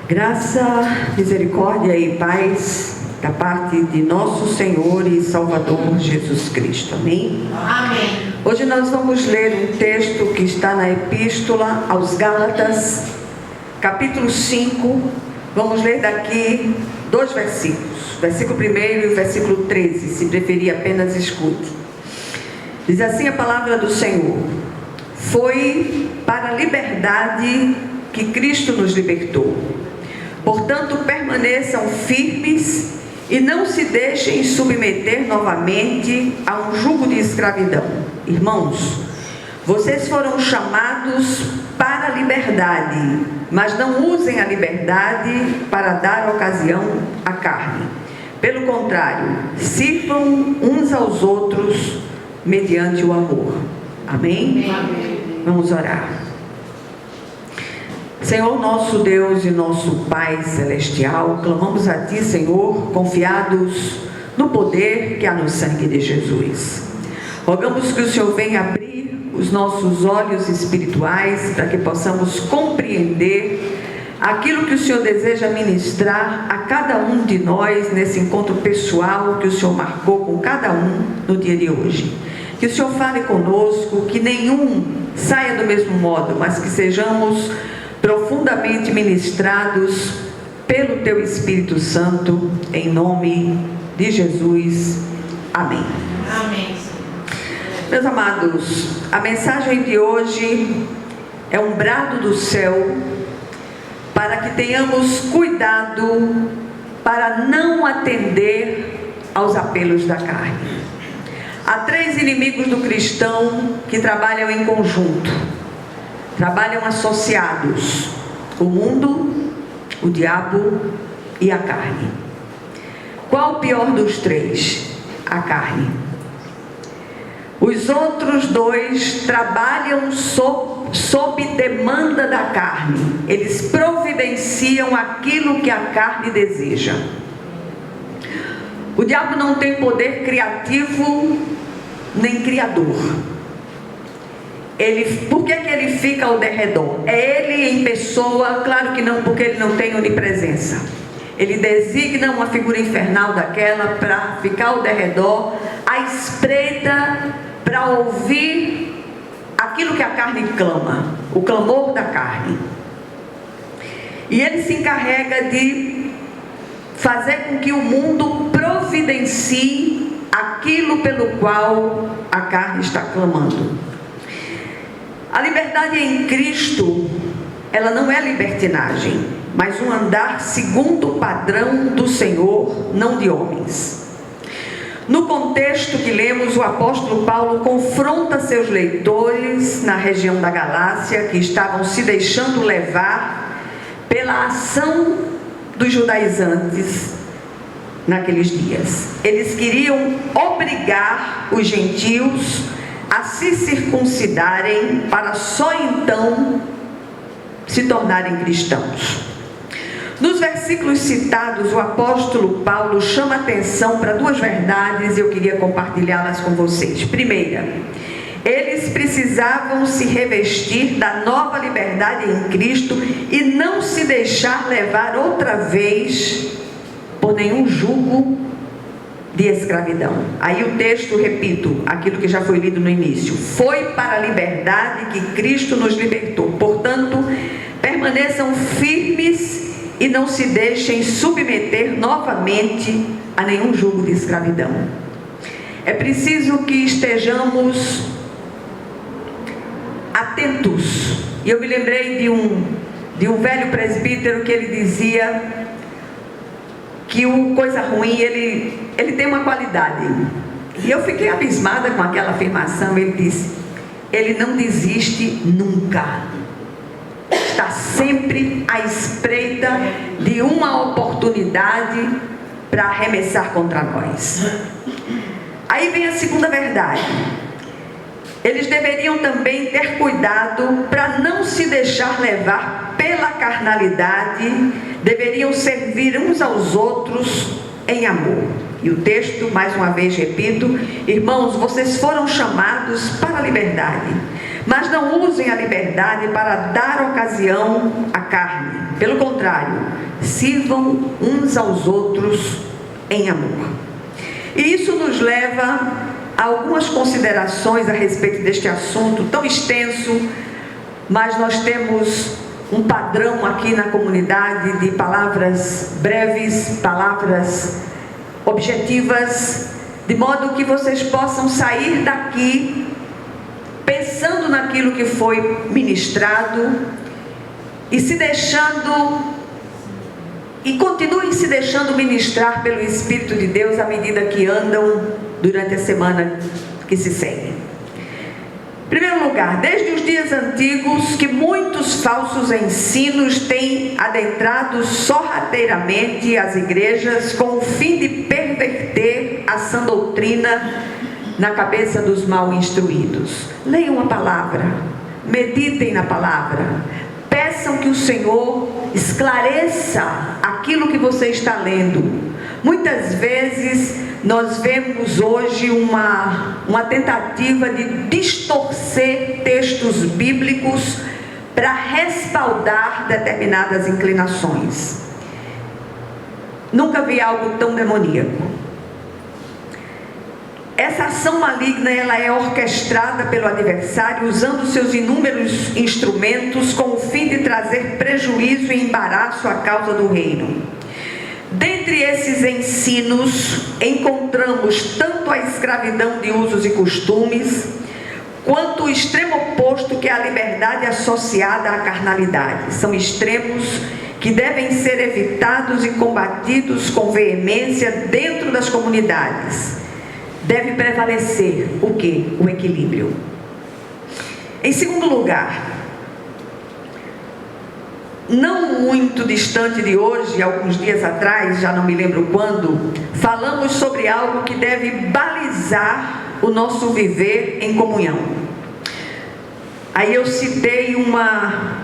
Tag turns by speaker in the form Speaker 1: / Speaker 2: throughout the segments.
Speaker 1: Graça, misericórdia e paz da parte de nosso Senhor e Salvador Jesus Cristo. Amém?
Speaker 2: Amém.
Speaker 1: Hoje nós vamos ler um texto que está na Epístola aos Gálatas, capítulo 5. Vamos ler daqui 2 versículos, versículo 1 e o versículo 13, se preferir apenas escute. Diz assim a palavra do Senhor: foi para a liberdade que Cristo nos libertou. Portanto, permaneçam firmes e não se deixem submeter novamente a um jugo de escravidão. Irmãos, vocês foram chamados para a liberdade, mas não usem a liberdade para dar ocasião à carne. Pelo contrário, sirvam uns aos outros mediante o amor. Amém?
Speaker 2: Amém.
Speaker 1: Vamos orar. Senhor, nosso Deus e nosso Pai Celestial, clamamos a Ti, Senhor, confiados no poder que há no sangue de Jesus. Rogamos que o Senhor venha abrir os nossos olhos espirituais para que possamos compreender aquilo que o Senhor deseja ministrar a cada um de nós nesse encontro pessoal que o Senhor marcou com cada um no dia de hoje. Que o Senhor fale conosco, que nenhum saia do mesmo modo, mas que sejamos profundamente ministrados pelo Teu Espírito Santo, em nome de Jesus. Amém.
Speaker 2: Amém.
Speaker 1: Meus amados, a mensagem de hoje é um brado do céu para que tenhamos cuidado para não atender aos apelos da carne. Há 3 inimigos do cristão que trabalham em conjunto, trabalham associados: o mundo, o diabo e a carne. Qual o pior dos 3? A carne. Os outros 2 trabalham sob demanda da carne. Eles providenciam aquilo que a carne deseja. O diabo não tem poder criativo nem criador. Por que ele fica ao derredor? É ele em pessoa? Claro que não, porque ele não tem onipresença. Ele designa uma figura infernal daquela para ficar ao derredor, à espreita, para ouvir aquilo que a carne clama, o clamor da carne. E ele se encarrega de fazer com que o mundo providencie aquilo pelo qual a carne está clamando. A liberdade em Cristo, ela não é libertinagem, mas um andar segundo o padrão do Senhor, não de homens. No contexto que lemos, o apóstolo Paulo confronta seus leitores na região da Galácia, que estavam se deixando levar pela ação dos judaizantes naqueles dias. Eles queriam obrigar os gentios a se circuncidarem para só então se tornarem cristãos. Nos versículos citados, o apóstolo Paulo chama atenção para 2 verdades e eu queria compartilhá-las com vocês. Primeira, eles precisavam se revestir da nova liberdade em Cristo e não se deixar levar outra vez por nenhum jugo de escravidão. Aí o texto, repito, aquilo que já foi lido no início: foi para a liberdade que Cristo nos libertou. Portanto, permaneçam firmes e não se deixem submeter novamente a nenhum jugo de escravidão. É preciso que estejamos atentos. E eu me lembrei de um velho presbítero que ele dizia que o coisa ruim, ele tem uma qualidade. E eu fiquei abismada com aquela afirmação. Ele disse: ele não desiste nunca. Está sempre à espreita de uma oportunidade para arremessar contra nós. Aí vem a segunda verdade. Eles deveriam também ter cuidado para não se deixar levar pela carnalidade, deveriam servir uns aos outros em amor. E o texto, mais uma vez repito: irmãos, vocês foram chamados para a liberdade, mas não usem a liberdade para dar ocasião à carne. Pelo contrário, sirvam uns aos outros em amor. E isso nos leva a algumas considerações a respeito deste assunto tão extenso, mas nós temos um padrão aqui na comunidade de palavras breves, palavras objetivas, de modo que vocês possam sair daqui pensando naquilo que foi ministrado e se deixando, e continuem se deixando ministrar pelo Espírito de Deus à medida que andam durante a semana que se segue. Em primeiro lugar, desde os dias antigos que muitos falsos ensinos têm adentrado sorrateiramente as igrejas com o fim de perverter a sã doutrina na cabeça dos mal instruídos. Leiam a palavra, meditem na palavra, peçam que o Senhor esclareça aquilo que você está lendo. Muitas vezes nós vemos hoje uma tentativa de distorcer textos bíblicos para respaldar determinadas inclinações. Nunca vi algo tão demoníaco. Essa ação maligna, ela é orquestrada pelo adversário usando seus inúmeros instrumentos com o fim de trazer prejuízo e embaraço à causa do reino. Dentre esses ensinos, encontramos tanto a escravidão de usos e costumes, quanto o extremo oposto, que é a liberdade associada à carnalidade. São extremos que devem ser evitados e combatidos com veemência dentro das comunidades. Deve prevalecer o quê? O equilíbrio. Em segundo lugar, não muito distante de hoje, alguns dias atrás, já não me lembro quando, falamos sobre algo que deve balizar o nosso viver em comunhão. Aí eu citei uma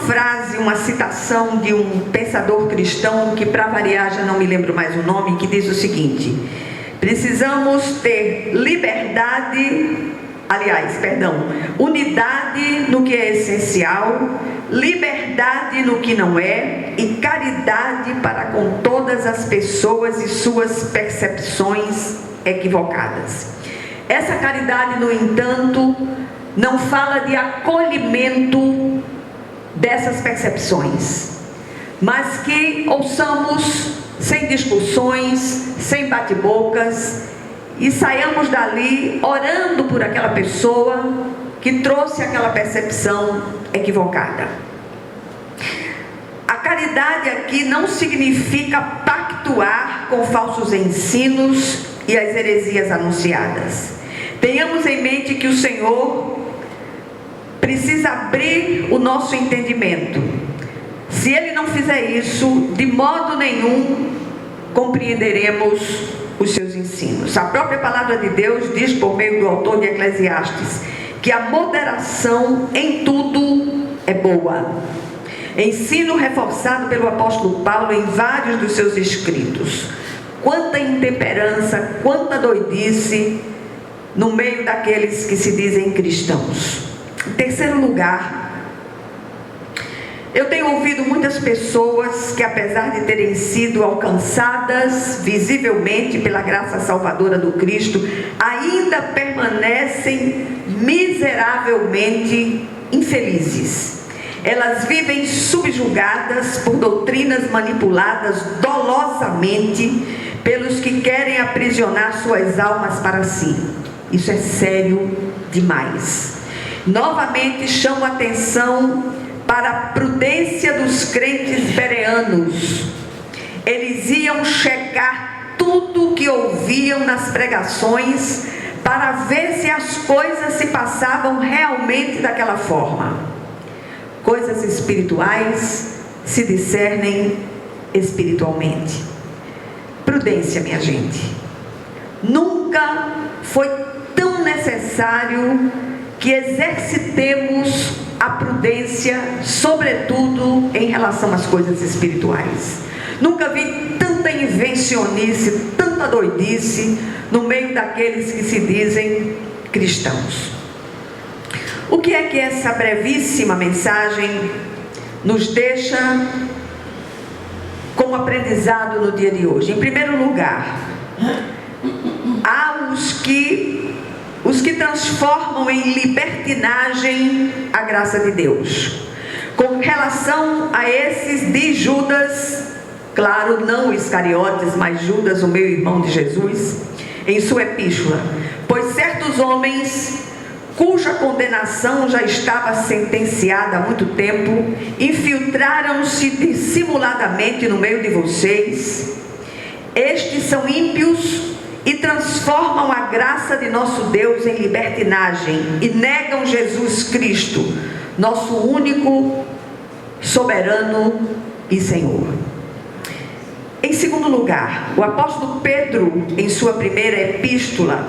Speaker 1: frase, uma citação de um pensador cristão, que para variar já não me lembro mais o nome, que diz o seguinte: precisamos ter unidade no que é essencial, liberdade no que não é, e caridade para com todas as pessoas e suas percepções equivocadas. Essa caridade, no entanto, não fala de acolhimento dessas percepções, mas que ouçamos sem discussões, sem bate-bocas, e saiamos dali orando por aquela pessoa que trouxe aquela percepção equivocada. A caridade aqui não significa pactuar com falsos ensinos e as heresias anunciadas. Tenhamos em mente que o Senhor precisa abrir o nosso entendimento. Se Ele não fizer isso, de modo nenhum compreenderemos os seus ensinos. A própria palavra de Deus diz, por meio do autor de Eclesiastes, que a moderação em tudo é boa. Ensino reforçado pelo apóstolo Paulo em vários dos seus escritos. Quanta intemperança, quanta doidice no meio daqueles que se dizem cristãos. Em terceiro lugar, eu tenho ouvido muitas pessoas que, apesar de terem sido alcançadas visivelmente pela graça salvadora do Cristo, ainda permanecem miseravelmente infelizes. Elas vivem subjugadas por doutrinas manipuladas dolosamente pelos que querem aprisionar suas almas para si. Isso é sério demais. Novamente chamo a atenção para a prudência dos crentes bereanos. Eles iam checar tudo o que ouviam nas pregações para ver se as coisas se passavam realmente daquela forma. Coisas espirituais se discernem espiritualmente. Prudência, minha gente. Nunca foi tão necessário que exercitemos a prudência, sobretudo em relação às coisas espirituais. Nunca vi tanta invencionice, tanta doidice no meio daqueles que se dizem cristãos. O que é que essa brevíssima mensagem nos deixa como aprendizado no dia de hoje. Em primeiro lugar, há os que transformam em libertinagem a graça de Deus. Com relação a esses de Judas, claro, não Iscariotes, mas Judas, o meu irmão de Jesus, em sua epístola: pois certos homens, cuja condenação já estava sentenciada há muito tempo, infiltraram-se dissimuladamente no meio de vocês. Estes são ímpios e transformam a graça de nosso Deus em libertinagem e negam Jesus Cristo, nosso único, soberano e Senhor. Em segundo lugar, o apóstolo Pedro, em sua primeira epístola,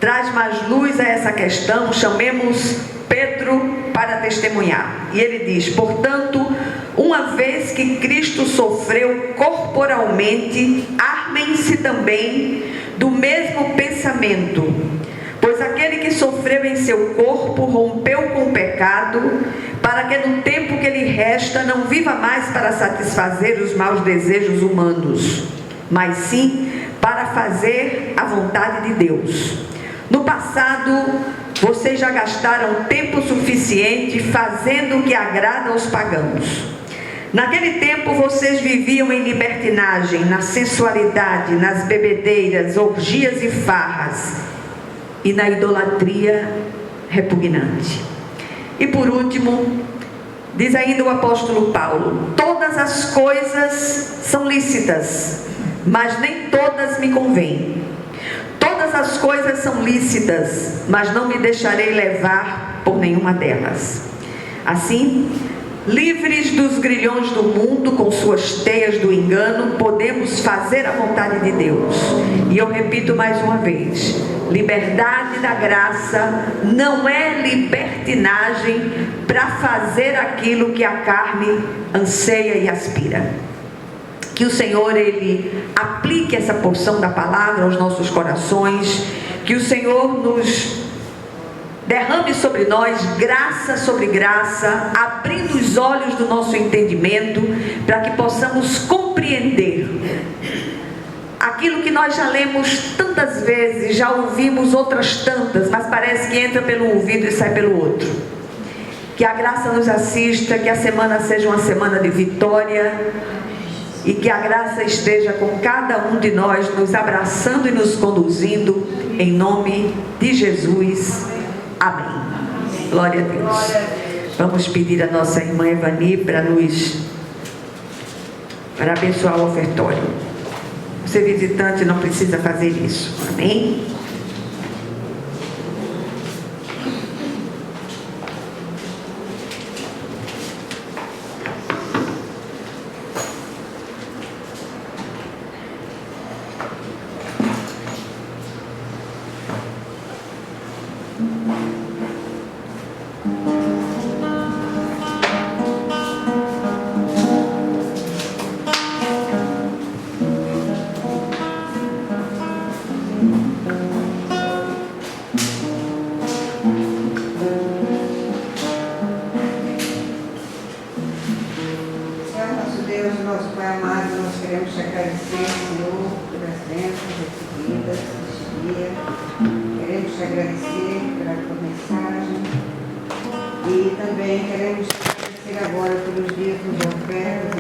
Speaker 1: traz mais luz a essa questão. Chamemos Pedro para testemunhar. E ele diz: portanto, uma vez que Cristo sofreu corporalmente, armem-se também do mesmo pensamento, pois aquele que sofreu em seu corpo rompeu com o pecado, para que no tempo que lhe resta não viva mais para satisfazer os maus desejos humanos, mas sim para fazer a vontade de Deus. No passado, vocês já gastaram tempo suficiente fazendo o que agrada aos pagãos. Naquele tempo vocês viviam em libertinagem, na sensualidade, nas bebedeiras, orgias e farras, e na idolatria repugnante. E por último, diz ainda o apóstolo Paulo: todas as coisas são lícitas, mas nem todas me convêm. Todas as coisas são lícitas, mas não me deixarei levar por nenhuma delas. Assim, livres dos grilhões do mundo com suas teias do engano, podemos fazer a vontade de Deus. E eu repito mais uma vez: liberdade da graça não é libertinagem para fazer aquilo que a carne anseia e aspira. Que o Senhor, Ele aplique essa porção da palavra aos nossos corações, que o Senhor nos derrame sobre nós graça sobre graça, abrindo os olhos do nosso entendimento, para que possamos compreender aquilo que nós já lemos tantas vezes, já ouvimos outras tantas, mas parece que entra pelo ouvido e sai pelo outro. Que a graça nos assista, que a semana seja uma semana de vitória, e que a graça esteja com cada um de nós, nos abraçando e nos conduzindo, em nome de Jesus. Amém. Glória a Deus. Vamos pedir a nossa irmã Evani para abençoar o ofertório. Você visitante não precisa fazer isso. Amém?
Speaker 2: Nosso Pai amado, nós queremos te agradecer, Senhor, pelas bênçãos recebidas neste dia. Queremos te agradecer pela tua mensagem e também queremos te agradecer agora pelos dias de ofertas,